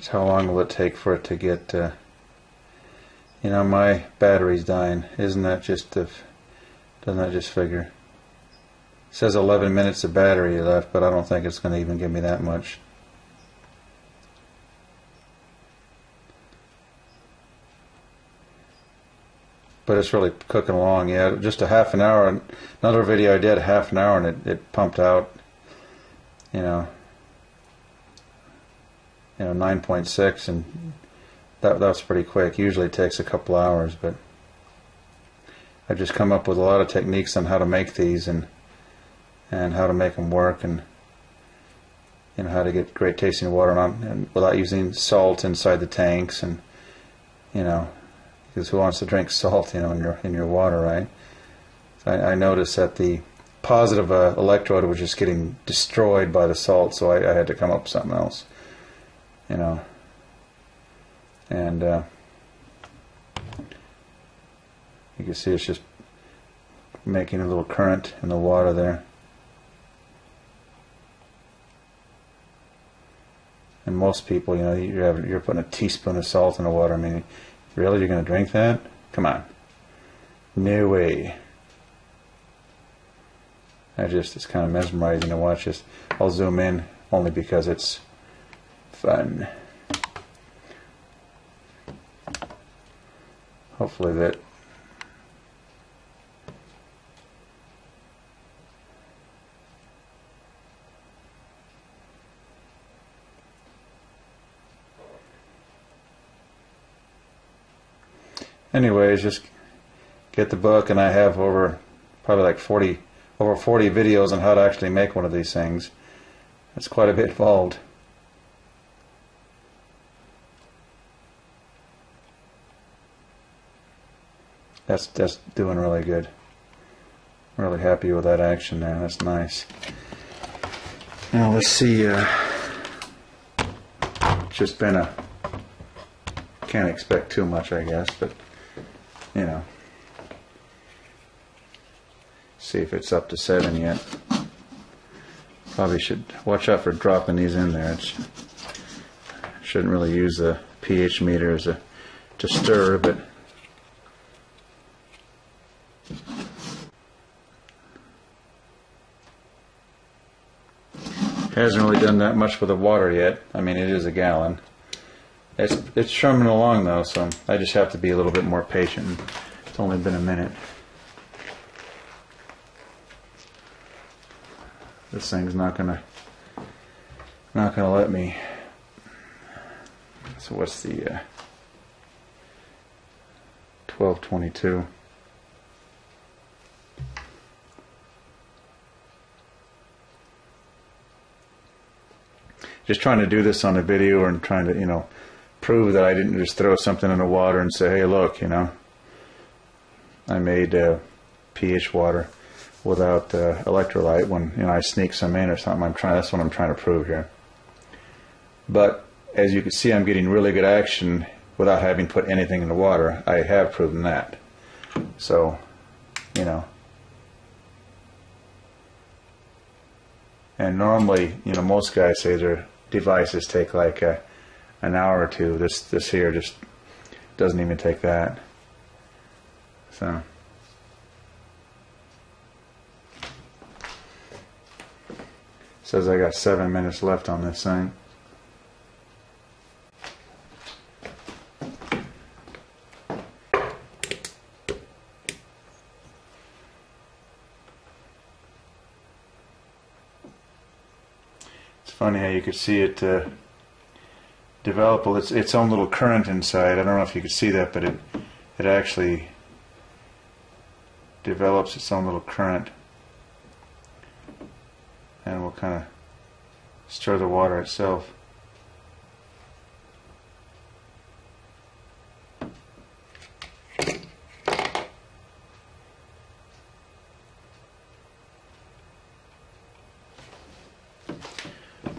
Just how long will it take for it to get, you know, my battery's dying. Isn't that just, doesn't that just figure? It says 11 minutes of battery left, but I don't think it's going to even give me that much. But it's really cooking along. Yeah, just a half an hour. Another video I did, a half an hour, and it pumped out, you know, 9.6, and that's pretty quick. Usually it takes a couple hours, but I've just come up with a lot of techniques on how to make these and how to make them work, and you know, how to get great tasting water and without using salt inside the tanks, and you know, because who wants to drink salt, you know, in your water, right? So I noticed that the positive electrode was just getting destroyed by the salt, so I had to come up with something else, you know. And you can see it's just making a little current in the water there. And most people, you know, you're putting a teaspoon of salt in the water. I mean, really, you're going to drink that? Come on. No way. It's kind of mesmerizing to watch this. I'll zoom in only because it's fun. Hopefully that anyways, just get the book, and I have probably like 40 videos on how to actually make one of these things. It's quite a bit involved. That's doing really good. Really happy with that action there. That's nice. Now let's see. It's just been can't expect too much, I guess, but you know, see if it's up to 7 yet. Probably should watch out for dropping these in there. Shouldn't really use the pH meter to stir, but hasn't really done that much with the water yet. I mean, it is a gallon. It's strumming along though, so I just have to be a little bit more patient. It's only been a minute. This thing's not gonna let me. So what's the 1222? Just trying to do this on a video and trying to, you know, prove that I didn't just throw something in the water and say, hey, look, you know, I made pH water without electrolyte, when, you know, I sneak some in or something. That's what I'm trying to prove here. But as you can see, I'm getting really good action without having put anything in the water. I have proven that. So, you know, and normally, you know, most guys say their devices take like an hour or two. This here just doesn't even take that. So says I got 7 minutes left on this thing. It's funny how you could see it develop its own little current inside. I don't know if you could see that, but it actually develops its own little current, and will kind of stir the water itself.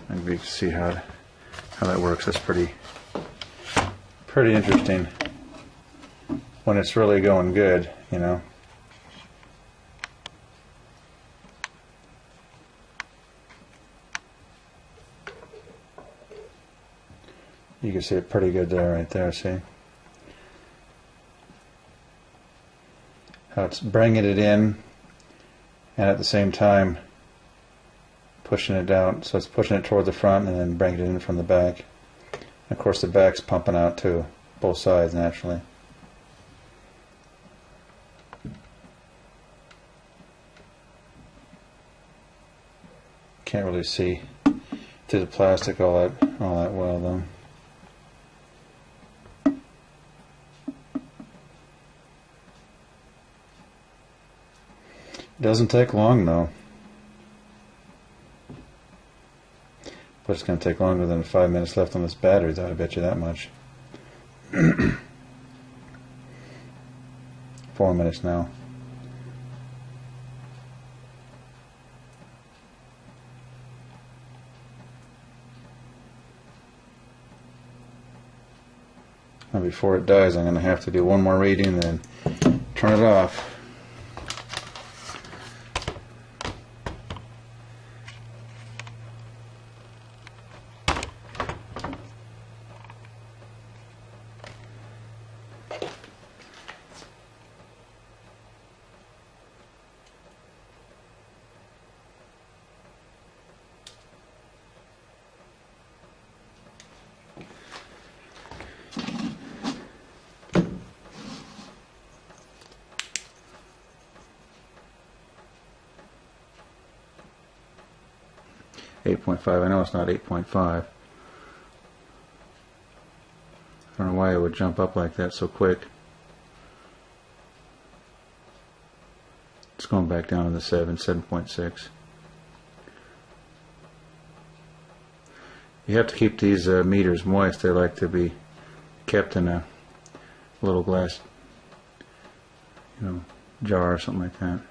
Maybe you can see how that works. That's pretty interesting when it's really going good, you know. You can see it pretty good there, right there, see? How it's bringing it in and at the same time pushing it down. So it's pushing it toward the front and then bringing it in from the back. And of course the back's pumping out too, both sides naturally. Can't really see through the plastic all that well though. It doesn't take long though. But it's going to take longer than 5 minutes left on this battery, though, I bet you that much. 4 minutes now. And before it dies, I'm going to have to do one more reading and then turn it off. 8.5. I know it's not 8.5. I don't know why it would jump up like that so quick. It's going back down to the 7.6. You have to keep these meters moist. They like to be kept in a little glass, jar or something like that.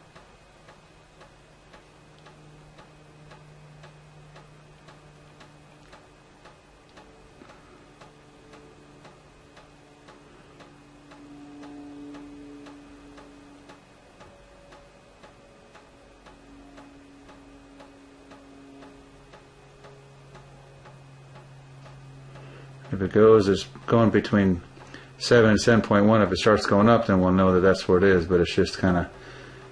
If it goes, it's going between 7 and 7.1. If it starts going up, then we'll know that that's where it is. But it's just kind of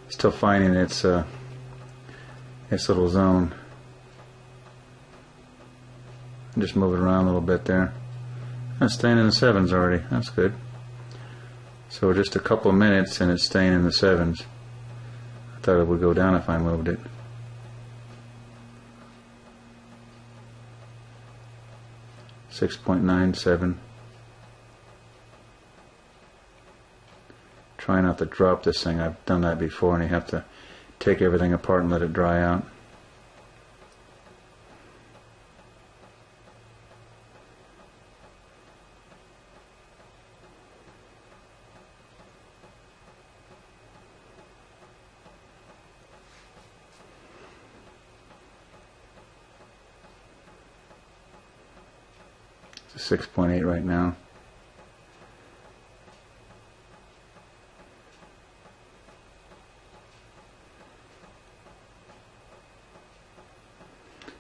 still finding its little zone. Just move it around a little bit there. It's staying in the 7s already. That's good. So just a couple of minutes and it's staying in the 7s. I thought it would go down if I moved it. 6.97. Try not to drop this thing. I've done that before, and you have to take everything apart and let it dry out. It's a 6.8 right now.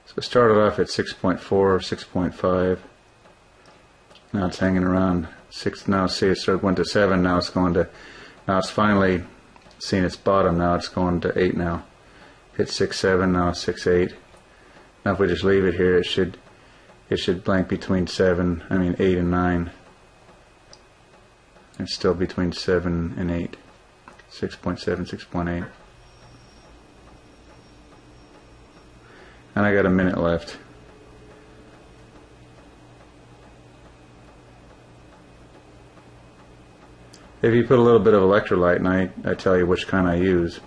So it started off at 6.4 or 6.5. Now it's hanging around 6. Now see, it started went to 7. Now it's going to. Now it's finally seen its bottom. Now it's going to 8. Now hit 6.7. Now 6.8. Now if we just leave it here, it should blank between 8 and 9. It's still between 7 and 8. 6.7, 6.8. And I got a minute left. If you put a little bit of electrolyte, and I tell you which kind I use,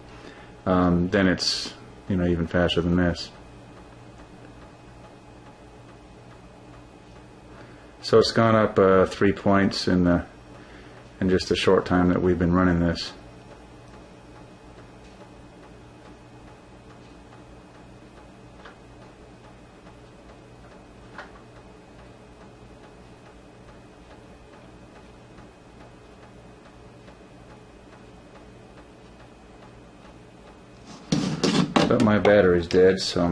then it's even faster than this. So it's gone up 3 points in just a short time that we've been running this. But my battery's dead, so